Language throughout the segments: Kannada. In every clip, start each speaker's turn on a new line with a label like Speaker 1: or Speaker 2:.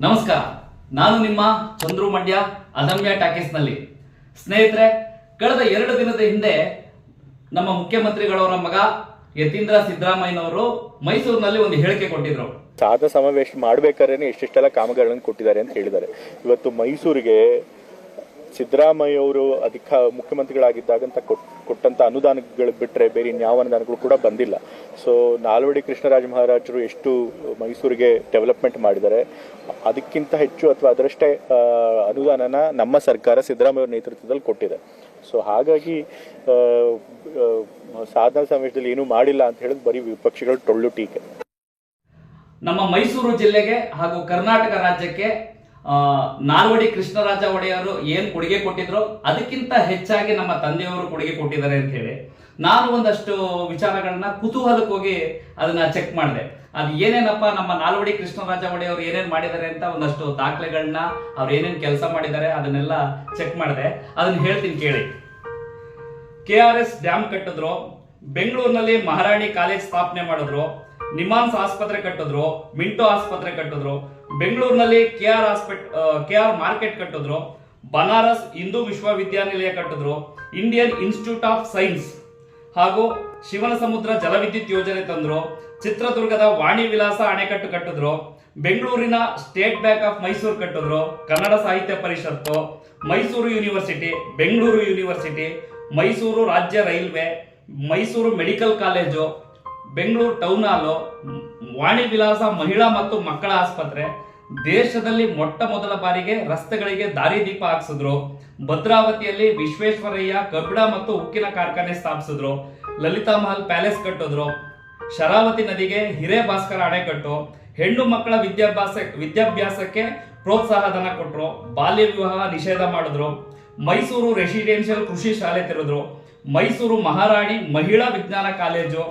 Speaker 1: ನಮಸ್ಕಾರ, ನಾನು ನಿಮ್ಮ ಚಂದ್ರು ಮಂಡ್ಯ ಅದಮ್ಯ ಟಾಕೀಸ್ನಲ್ಲಿ. ಸ್ನೇಹಿತರೆ, ಕಳೆದ 2 ದಿನದ ಹಿಂದೆ ನಮ್ಮ ಮುಖ್ಯಮಂತ್ರಿಗಳವರ ಮಗ ಯತೀಂದ್ರ ಸಿದ್ದರಾಮಯ್ಯನವರು ಮೈಸೂರಿನಲ್ಲಿ ಒಂದು ಹೇಳಿಕೆ ಕೊಟ್ಟಿದ್ರು.
Speaker 2: ಸಾಧನ ಸಮಾವೇಶ ಮಾಡಬೇಕಾದ್ರೆ ಎಷ್ಟೆಷ್ಟೆಲ್ಲ ಕಾಮಗಾರಿಗಳನ್ನು ಕೊಟ್ಟಿದ್ದಾರೆ ಅಂತ ಹೇಳಿದ್ದಾರೆ. ಇವತ್ತು ಮೈಸೂರಿಗೆ ಸಿದ್ದರಾಮಯ್ಯ ಅವರು ಮುಖ್ಯಮಂತ್ರಿಗಳಾಗಿದ್ದಾಗಂತ ಕೊಟ್ಟಂತ ಅನುದಾನಗಳು ಬಿಟ್ಟರೆ ಬೇರೆ ಇನ್ಯಾವ ಅನುದಾನಗಳು ಕೂಡ ಬಂದಿಲ್ಲ. ಸೊ ನಾಲ್ವಡಿ ಕೃಷ್ಣರಾಜ ಮಹಾರಾಜರು ಎಷ್ಟು ಮೈಸೂರಿಗೆ ಡೆವಲಪ್ಮೆಂಟ್ ಮಾಡಿದ್ದಾರೆ, ಅದಕ್ಕಿಂತ ಹೆಚ್ಚು ಅಥವಾ ಅದರಷ್ಟೇ ಅನುದಾನನ ನಮ್ಮ ಸರ್ಕಾರ ಸಿದ್ದರಾಮಯ್ಯ ನೇತೃತ್ವದಲ್ಲಿ ಕೊಟ್ಟಿದೆ. ಸೊ ಹಾಗಾಗಿ ಸಾಧನಾ ಸಮಾವೇಶದಲ್ಲಿ ಏನೂ ಮಾಡಿಲ್ಲ ಅಂತ ಹೇಳಿದ್ರೆ ಬರೀ ವಿಪಕ್ಷಗಳು ಟೊಳ್ಳು ಟೀಕೆ.
Speaker 1: ನಮ್ಮ ಮೈಸೂರು ಜಿಲ್ಲೆಗೆ ಹಾಗೂ ಕರ್ನಾಟಕ ರಾಜ್ಯಕ್ಕೆ ನಾಲ್ವಡಿ ಕೃಷ್ಣರಾಜ ಒಡೆಯರು ಏನ್ ಕೊಡುಗೆ ಕೊಟ್ಟಿದ್ರು ಅದಕ್ಕಿಂತ ಹೆಚ್ಚಾಗಿ ನಮ್ಮ ತಂದೆಯವರು ಕೊಡುಗೆ ಕೊಟ್ಟಿದ್ದಾರೆ ಅಂತ ಹೇಳಿ ನಾನು ಒಂದಷ್ಟು ವಿಚಾರಗಳನ್ನ ಕುತೂಹಲಕ್ಕೆ ಹೋಗಿ ಅದನ್ನ ಚೆಕ್ ಮಾಡಿದೆ. ಅದು ಏನೇನಪ್ಪ ನಮ್ಮ ನಾಲ್ವಡಿ ಕೃಷ್ಣರಾಜ ಒಡೆಯವರು ಏನೇನ್ ಮಾಡಿದ್ದಾರೆ ಅಂತ ಒಂದಷ್ಟು ದಾಖಲೆಗಳನ್ನ ಅವ್ರು ಏನೇನ್ ಕೆಲಸ ಮಾಡಿದ್ದಾರೆ ಅದನ್ನೆಲ್ಲ ಚೆಕ್ ಮಾಡಿದೆ. ಅದನ್ನ ಹೇಳ್ತೀನಿ ಕೇಳಿ. KRS ಡ್ಯಾಮ್ ಕಟ್ಟಿದ್ರು, ಬೆಂಗಳೂರಿನಲ್ಲಿ ಮಹಾರಾಣಿ ಕಾಲೇಜ್ ಸ್ಥಾಪನೆ ಮಾಡಿದ್ರು, ನಿಮಾನ್ಸ್ ಆಸ್ಪತ್ರೆ ಕಟ್ಟಿದ್ರು, ಮಿಂಟೋ ಆಸ್ಪತ್ರೆ ಕಟ್ಟಿದ್ರು, ಬೆಂಗಳೂರಿನಲ್ಲಿ KR ಮಾರ್ಕೆಟ್ ಕಟ್ಟಿದ್ರು, ಬನಾರಸ್ ಹಿಂದೂ ವಿಶ್ವವಿದ್ಯಾನಿಲಯ ಕಟ್ಟಿದ್ರು, ಇಂಡಿಯನ್ ಇನ್ಸ್ಟಿಟ್ಯೂಟ್ ಆಫ್ ಸೈನ್ಸ್ ಹಾಗೂ ಶಿವನಸಮುದ್ರ ಜಲವಿದ್ಯುತ್ ಯೋಜನೆ ತಂದ್ರು, ಚಿತ್ರದುರ್ಗದ ವಾಣಿ ವಿಲಾಸ ಅಣೆಕಟ್ಟು ಕಟ್ಟಿದ್ರು, ಬೆಂಗಳೂರಿನ ಸ್ಟೇಟ್ ಬ್ಯಾಂಕ್ ಆಫ್ ಮೈಸೂರು ಕಟ್ಟಿದ್ರು, ಕನ್ನಡ ಸಾಹಿತ್ಯ ಪರಿಷತ್ತು, ಮೈಸೂರು ಯೂನಿವರ್ಸಿಟಿ, ಬೆಂಗಳೂರು ಯೂನಿವರ್ಸಿಟಿ, ಮೈಸೂರು ರಾಜ್ಯ railway, Mysuru medical college, Bengaluru town ಹಾಲು, ವಾಣಿ ವಿಲಾಸ ಮಹಿಳಾ ಮತ್ತು ಮಕ್ಕಳ ಆಸ್ಪತ್ರೆ, ದೇಶದಲ್ಲಿ ಮೊಟ್ಟ ಮೊದಲ ಬಾರಿಗೆ ರಸ್ತೆಗಳಿಗೆ ದಾರಿದೀಪ ಹಾಕ್ಸಿದ್ರು, ಭದ್ರಾವತಿಯಲ್ಲಿ ವಿಶ್ವೇಶ್ವರಯ್ಯ ಕಬ್ಬಿಣ ಮತ್ತು ಉಕ್ಕಿನ ಕಾರ್ಖಾನೆ ಸ್ಥಾಪಿಸಿದ್ರು, ಲಲಿತಾ ಮಹಲ್ ಪ್ಯಾಲೇಸ್ ಕಟ್ಟಿದ್ರು, ಶರಾವತಿ ನದಿಗೆ ಹಿರೇಭಾಸ್ಕರ ಅಣೆಕಟ್ಟು, ಹೆಣ್ಣು ಮಕ್ಕಳ ವಿದ್ಯಾಭ್ಯಾಸಕ್ಕೆ ಪ್ರೋತ್ಸಾಹ ಧನ ಕೊಟ್ಟರು, ಬಾಲ್ಯ ವಿವಾಹ ನಿಷೇಧ ಮಾಡಿದ್ರು, ಮೈಸೂರು ರೆಸಿಡೆನ್ಷಿಯಲ್ ಕೃಷಿ ಶಾಲೆ ತೆರೆದ್ರು, ಮೈಸೂರು ಮಹಾರಾಣಿ ಮಹಿಳಾ ವಿಜ್ಞಾನ college,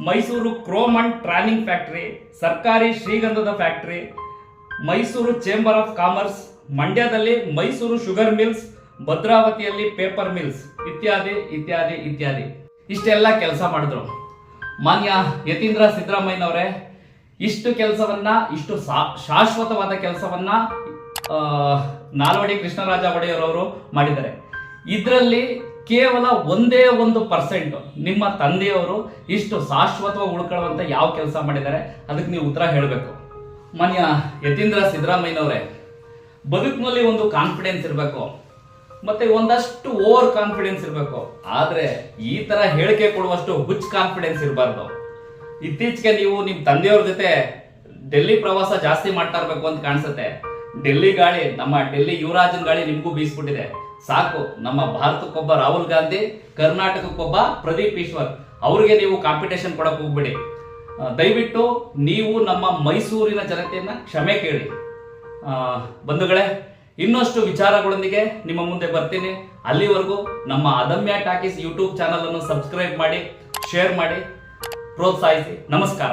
Speaker 1: Mysuru chrome and tanning factory, ಸರ್ಕಾರಿ ಶ್ರೀಗಂಧದ factory, Mysuru chamber of commerce, ಮಂಡ್ಯದಲ್ಲಿ ಮೈಸೂರು ಶುಗರ್ ಮಿಲ್ಸ್, ಭದ್ರಾವತಿಯಲ್ಲಿ ಪೇಪರ್ ಮಿಲ್ಸ್, ಇತ್ಯಾದಿ ಇತ್ಯಾದಿ ಇತ್ಯಾದಿ. ಇಷ್ಟೆಲ್ಲ ಕೆಲಸ ಮಾಡಿದ್ರು. ಮಾನ್ಯ ಯತೀಂದ್ರ ಸಿದ್ದರಾಮಯ್ಯನವರೇ, ಇಷ್ಟು ಕೆಲಸವನ್ನ, ಇಷ್ಟು ಶಾಶ್ವತವಾದ ಕೆಲಸವನ್ನ ನಾಲ್ವಡಿ ಕೃಷ್ಣರಾಜ ಒಡೆಯರವರು ಮಾಡಿದ್ದಾರೆ. ಇದರಲ್ಲಿ ಕೇವಲ 1% ನಿಮ್ಮ ತಂದೆಯವರು ಇಷ್ಟು ಶಾಶ್ವತವಾಗಿ ಉಳ್ಕೊಳ್ಳುವಂತ ಯಾವ ಕೆಲಸ ಮಾಡಿದ್ದಾರೆ ಅದಕ್ಕೆ ನೀವು ಉತ್ತರ ಹೇಳಬೇಕು. ಮಾನ್ಯ ಯತೀಂದ್ರ ಸಿದ್ದರಾಮಯ್ಯನವರೇ, ಬದುಕಿನಲ್ಲಿ ಒಂದು ಕಾನ್ಫಿಡೆನ್ಸ್ ಇರಬೇಕು, ಮತ್ತೆ ಒಂದಷ್ಟು ಓವರ್ ಕಾನ್ಫಿಡೆನ್ಸ್ ಇರಬೇಕು. ಆದ್ರೆ ಈ ತರ ಹೇಳಿಕೆ ಕೊಡುವಷ್ಟು ಹುಚ್ಚ ಕಾನ್ಫಿಡೆನ್ಸ್ ಇರಬಾರ್ದು. ಇತ್ತೀಚೆಗೆ ನೀವು ನಿಮ್ಮ ತಂದೆಯವ್ರ ಜೊತೆ ಡೆಲ್ಲಿ ಪ್ರವಾಸ ಜಾಸ್ತಿ ಮಾಡ್ತಾ ಇರ್ಬೇಕು ಅಂತ ಕಾಣಿಸುತ್ತೆ. ಡೆಲ್ಲಿ ಗಾಳಿ, ನಮ್ಮ ಡೆಲ್ಲಿ ಯುವರಾಜನ್ ಗಾಳಿ ನಿಮ್ಗೂ ಬೀಸ್ಬಿಟ್ಟಿದೆ. ಸಾಕು, ನಮ್ಮ ಭಾರತಕ್ಕೊಬ್ಬ ರಾಹುಲ್ ಗಾಂಧಿ, ಕರ್ನಾಟಕಕ್ಕೊಬ್ಬ ಪ್ರದೀಪ್ ಈಶ್ವರ್, ಅವ್ರಿಗೆ ನೀವು ಕಾಂಪಿಟೇಷನ್ ಕೊಡಕ್ ಹೋಗ್ಬಿಡಿ. ದಯವಿಟ್ಟು ನೀವು ನಮ್ಮ ಮೈಸೂರಿನ ಜನತೆಯನ್ನ ಕ್ಷಮೆ ಕೇಳಿ. ಬಂಧುಗಳೇ, ಇನ್ನಷ್ಟು ವಿಚಾರಗಳೊಂದಿಗೆ ನಿಮ್ಮ ಮುಂದೆ ಬರ್ತೀನಿ. ಅಲ್ಲಿವರೆಗೂ ನಮ್ಮ ಅದಮ್ಯ ಟಾಕೀಸ್ ಯೂಟ್ಯೂಬ್ ಚಾನಲ್ ಅನ್ನು ಸಬ್ಸ್ಕ್ರೈಬ್ ಮಾಡಿ, ಶೇರ್ ಮಾಡಿ, ಪ್ರೋತ್ಸಾಹಿಸಿ. ನಮಸ್ಕಾರ.